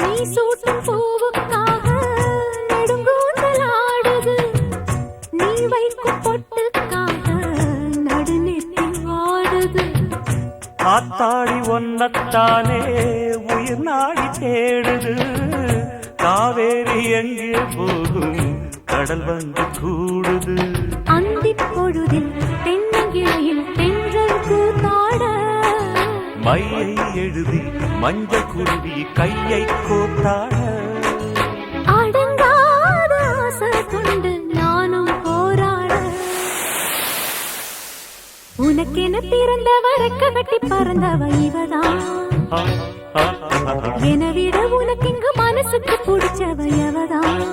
நீ சூட்டும் பூவுக்காக நெடுங்கூந்தல் ஆடுது, நீ வைக்கும் பொட்டுக்காக நடுநெத்தி ஆடுது. ஆத்தாடி ஒன்னத்தானே உயிர் நாடி தேடுது, காவேரி எங்கே போகும் கடல் வந்து கூடுது. அந்திப் பொழுதில் தென்னங்கிளையில் தென்றல் கூத்தாட, மையை எழுதி மஞ்சள் குருவி கையை கோத்தாட. அடங்காத ஆசை கொண்டு நானும் போராட, உனக்கென பிறந்தவ ரெக்க கட்டி பறந்தவ இவதான். என விட உனக்கு இங்கு மனசுக்கு பிடிச்சவ எவதான்.